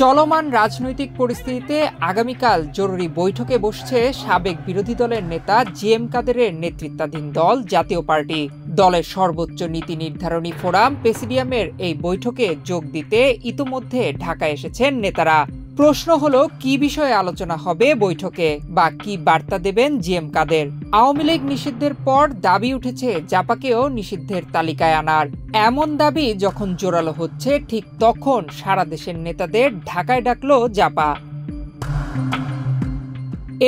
চলমান রাজনৈতিক পরিস্থিতিতে আগামীকাল জরুরি বৈঠকে বসছে সাবেক বিরোধী দলের নেতা জিএম কাদেরের নেতৃত্বাধীন দল জাতীয় পার্টি। দলের সর্বোচ্চ নীতি নির্ধারণী ফোরাম প্রেসিডিয়ামের এই বৈঠকে যোগ দিতে ইতোমধ্যে ঢাকায় এসেছেন নেতারা। প্রশ্ন হলো, কি বিষয়ে আলোচনা হবে বৈঠকে বা কি বার্তা দেবেন জিএম কাদের। আওয়ামী লীগ নিষিদ্ধের পর দাবি উঠেছে জাপাকেও নিষিদ্ধের তালিকায় আনার। এমন দাবি যখন জোরালো হচ্ছে, ঠিক তখন সারা দেশের নেতাদের ঢাকায় ডাকলো জাপা।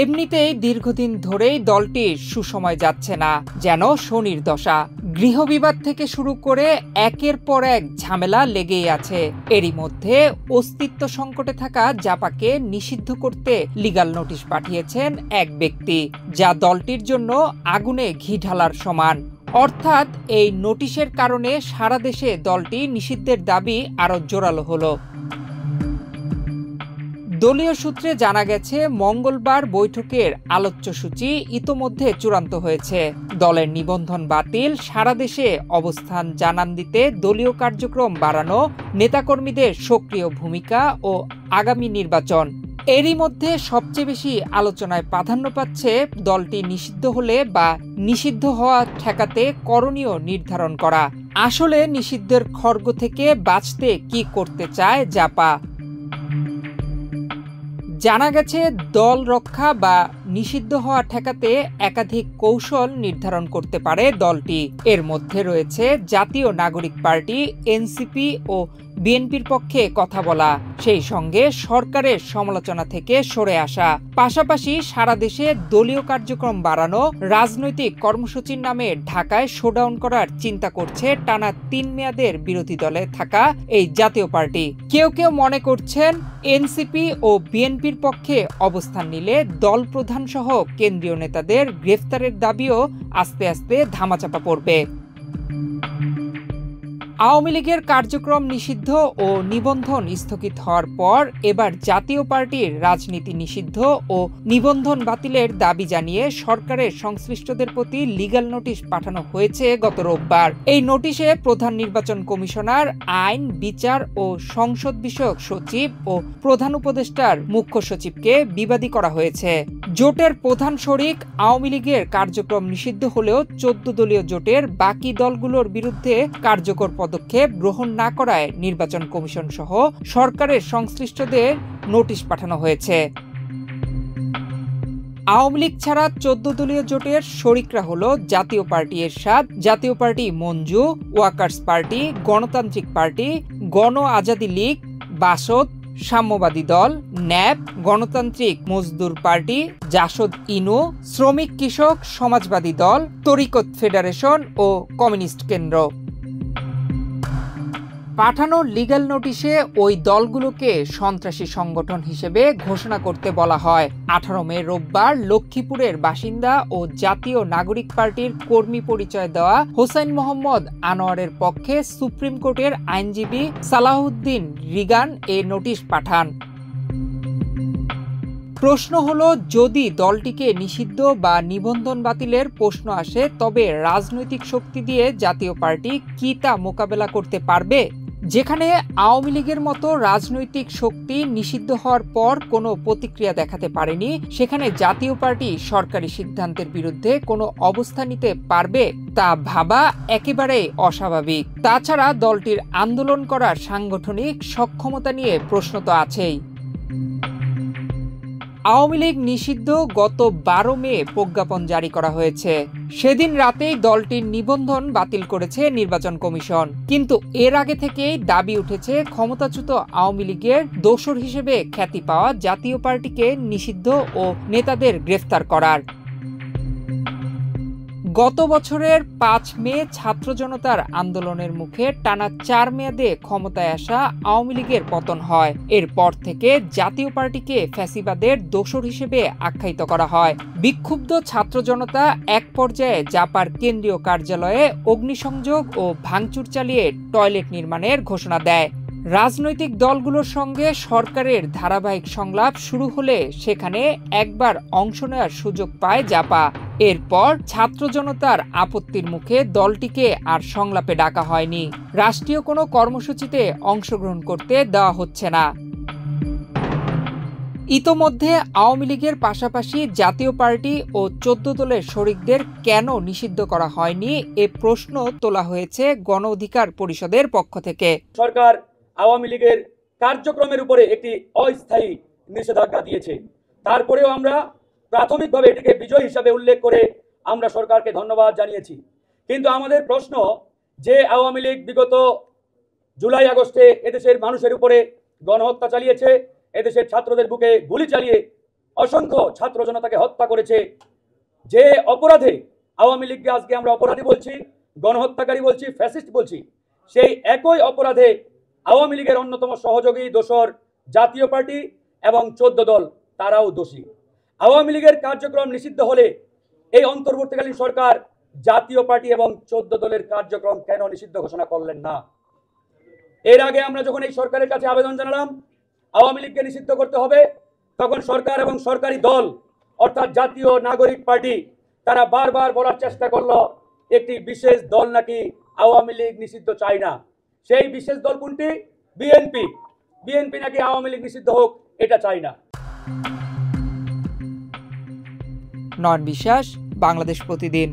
এমনিতেই দীর্ঘদিন ধরেই দলটির সুসময় যাচ্ছে না, যেন শনির দশা। গৃহবিবাদ থেকে শুরু করে একের পর এক ঝামেলা লেগেই আছে। এরই মধ্যে অস্তিত্ব সংকটে থাকা জাপাকে নিষিদ্ধ করতে লিগ্যাল নোটিশ পাঠিয়েছেন এক ব্যক্তি, যা দলটির জন্য আগুনে ঘি ঢালার সমান। অর্থাৎ এই নোটিশের কারণে সারা দেশে দলটি নিষিদ্ধের দাবি আরো জোরালো হলো। দলীয় সূত্রে জানা গেছে, মঙ্গলবার বৈঠকের আলোচ্যসূচি ইতোমধ্যে চূড়ান্ত হয়েছে। দলের নিবন্ধন বাতিল, সারা দেশে অবস্থান জানান দিতে দলীয় কার্যক্রম বাড়ানো, নেতাকর্মীদের সক্রিয় ভূমিকা ও আগামী নির্বাচন। এরই মধ্যে সবচেয়ে বেশি আলোচনায় প্রাধান্য পাচ্ছে দলটি নিষিদ্ধ হলে বা নিষিদ্ধ হওয়া ঠেকাতে করণীয় নির্ধারণ করা। আসলে নিষিদ্ধের খড়গ থেকে বাঁচতে কি করতে চায় জাপা? জানা গেছে, দল রক্ষা বা নিষিদ্ধ হওয়া ঠেকাতে একাধিক কৌশল নির্ধারণ করতে পারে দলটি। এর মধ্যে রয়েছে জাতীয় নাগরিক পার্টি এনসিপি ও বিএনপির পক্ষে কথা বলা, সেই সঙ্গে সরকারের সমালোচনা থেকে সরে আসা, পাশাপাশি সারা দেশে দলীয় কার্যক্রম বাড়ানো, রাজনৈতিক কর্মসূচির নামে ঢাকায় শোডাউন করার চিন্তা করছে টানা 3 মেয়াদের বিরোধী দলে থাকা এই জাতীয় পার্টি। কেউ কেউ মনে করছেন, এনসিপি ও বিএনপির পক্ষে অবস্থান নিলে দল প্রধান সহ কেন্দ্রীয় নেতাদের গ্রেফতারের দাবিও আস্তে আস্তে ধামাচাপা পড়বে। আওয়ামী লীগের কার্যক্রম নিষিদ্ধ ও নিবন্ধন স্থগিত হওয়ার পর এবার জাতীয় পার্টির রাজনীতি নিষিদ্ধ ও নিবন্ধন বাতিলের দাবি জানিয়ে সরকারের সংশ্লিষ্টদের প্রতি লিগ্যাল নোটিশ পাঠানো হয়েছে গত রোববার। এই নোটিশে প্রধান নির্বাচন কমিশনার, আইন, বিচার ও সংসদ বিষয়ক সচিব ও প্রধান উপদেষ্টার মুখ্য সচিবকে বিবাদী করা হয়েছে। জোটের প্রধান শরিক আওয়ামী লীগের কার্যক্রম নিষিদ্ধ হলেও 14 দলীয় জোটের বাকি দলগুলোর বিরুদ্ধে কার্যকর পদক্ষেপ গ্রহণ না করায় নির্বাচন কমিশন সহ সরকারের সংশ্লিষ্টদের নোটিশ পাঠানো হয়েছে। আওয়ামী লীগ ছাড়া 14 দলীয় জোটের শরিকরা হলো জাতীয় পার্টি এরশাদ, জাতীয় পার্টি মঞ্জু, ওয়াকার্স পার্টি, গণতান্ত্রিক পার্টি, গণ আজাদি লীগ, বাসদ, সাম্যবাদী দল, ন্যাপ, গণতান্ত্রিক মজদুর পার্টি, জাসদ ইনু, শ্রমিক কৃষক সমাজবাদী দল, তরিকত ফেডারেশন ও কমিউনিস্ট কেন্দ্র। পাঠানো লিগ্যাল নোটিশে ওই দলগুলোকে সন্ত্রাসী সংগঠন হিসেবে ঘোষণা করতে বলা হয়। 18 মে রোববার লক্ষ্মীপুরের বাসিন্দা ও জাতীয় নাগরিক পার্টির কর্মী পরিচয় দেওয়া হোসাইন মোহাম্মদ আনোয়ারের পক্ষে সুপ্রিম কোর্টের আইনজীবী সালাহউদ্দিন রিগান এ নোটিশ পাঠান। প্রশ্ন হলো, যদি দলটিকে নিষিদ্ধ বা নিবন্ধন বাতিলের প্রশ্ন আসে, তবে রাজনৈতিক শক্তি দিয়ে জাতীয় পার্টি কি তা মোকাবেলা করতে পারবে? যেখানে আওয়ামী লীগের মতো রাজনৈতিক শক্তি নিষিদ্ধ হওয়ার পর কোনো প্রতিক্রিয়া দেখাতে পারেনি, সেখানে জাতীয় পার্টি সরকারি সিদ্ধান্তের বিরুদ্ধে কোনো অবস্থান নিতে পারবে তা ভাবা একেবারেই অস্বাভাবিক। তাছাড়া দলটির আন্দোলন করার সাংগঠনিক সক্ষমতা নিয়ে প্রশ্ন তো আছেই। আওয়ামী লীগ নিষিদ্ধ গত 12 মে প্রজ্ঞাপন জারি করা হয়েছে। সেদিন রাতেই দলটির নিবন্ধন বাতিল করেছে নির্বাচন কমিশন। কিন্তু এর আগে থেকেই দাবি উঠেছে ক্ষমতাচ্যুত আওয়ামী লীগের দোসর হিসেবে খ্যাতি পাওয়া জাতীয় পার্টিকে নিষিদ্ধ ও নেতাদের গ্রেফতার করার। গত বছরের 5 মে ছাত্র জনতার আন্দোলনের মুখে টানা 4 মেয়াদে ক্ষমতায় আসা আওয়ামী লীগের পতন হয়। এরপর থেকে জাতীয় পার্টিকে ফ্যাসিবাদের দোসর হিসেবে আখ্যায়িত করা হয়। বিক্ষুব্ধ ছাত্র জনতা এক পর্যায়ে জাপার কেন্দ্রীয় কার্যালয়ে অগ্নিসংযোগ ও ভাঙচুর চালিয়ে টয়লেট নির্মাণের ঘোষণা দেয়। রাজনৈতিক দলগুলোর সঙ্গে সরকারের ধারাবাহিক সংলাপ শুরু হলে সেখানে একবার অংশ নেওয়ার সুযোগ পায় জাপা। এরপর ছাত্র জনতার আপত্তির মুখে দলটিকে আর সংলাপে ডাকা হয়নি। রাষ্ট্রীয় কোনো কর্মসূচিতে অংশগ্রহণ করতে দেওয়া হচ্ছে না। ইতোমধ্যে আওয়ামী লীগের পাশাপাশি জাতীয় পার্টি ও ১৪ দলের শরিকদের কেন নিষিদ্ধ করা হয়নি এ প্রশ্ন তোলা হয়েছে গণ অধিকার পরিষদের পক্ষ থেকে। সরকার আওয়ামী লীগের কার্যক্রমের উপরে একটি অস্থায়ী নিষেধাজ্ঞা দিয়েছে, তারপরেও আমরা প্রাথমিকভাবে এটিকে বিজয় হিসাবে উল্লেখ করে আমরা সরকারকে ধন্যবাদ জানিয়েছি। কিন্তু আমাদের প্রশ্ন, যে আওয়ামী লীগ বিগত জুলাই আগস্টে এদেশের মানুষের উপরে গণহত্যা চালিয়েছে, এদেশের ছাত্রদের বুকে গুলি চালিয়ে অসংখ্য ছাত্র জনতাকে হত্যা করেছে, যে অপরাধে আওয়ামী লীগকে আজকে আমরা অপরাধী বলছি, গণহত্যাকারী বলছি, ফ্যাসিস্ট বলছি, সেই একই অপরাধে আওয়ামী লীগের অন্যতম সহযোগী দোসর জাতীয় পার্টি এবং ১৪ দল তারাও দোষী। আওয়ামী লীগের কার্যক্রম নিষিদ্ধ হলে এই অন্তর্বর্তীকালীন সরকার জাতীয় পার্টি এবং ১৪ দলের কার্যক্রম কেন নিষিদ্ধ ঘোষণা করলেন না? এর আগে আমরা যখন এই সরকারের কাছে আবেদন জানালাম আওয়ামী লীগকে নিষিদ্ধ করতে হবে, তখন সরকার এবং সরকারি দল অর্থাৎ জাতীয় নাগরিক পার্টি তারা বারবার বলার চেষ্টা করলো একটি বিশেষ দল নাকি আওয়ামী লীগ নিষিদ্ধ চায় না। সেই বিশেষ দল কোনটি? বিএনপি। বিএনপি নাকি আওয়ামী লীগ নিষিদ্ধ হোক এটা চায় না। নয়ন বিশ্বাস, বাংলাদেশ প্রতিদিন।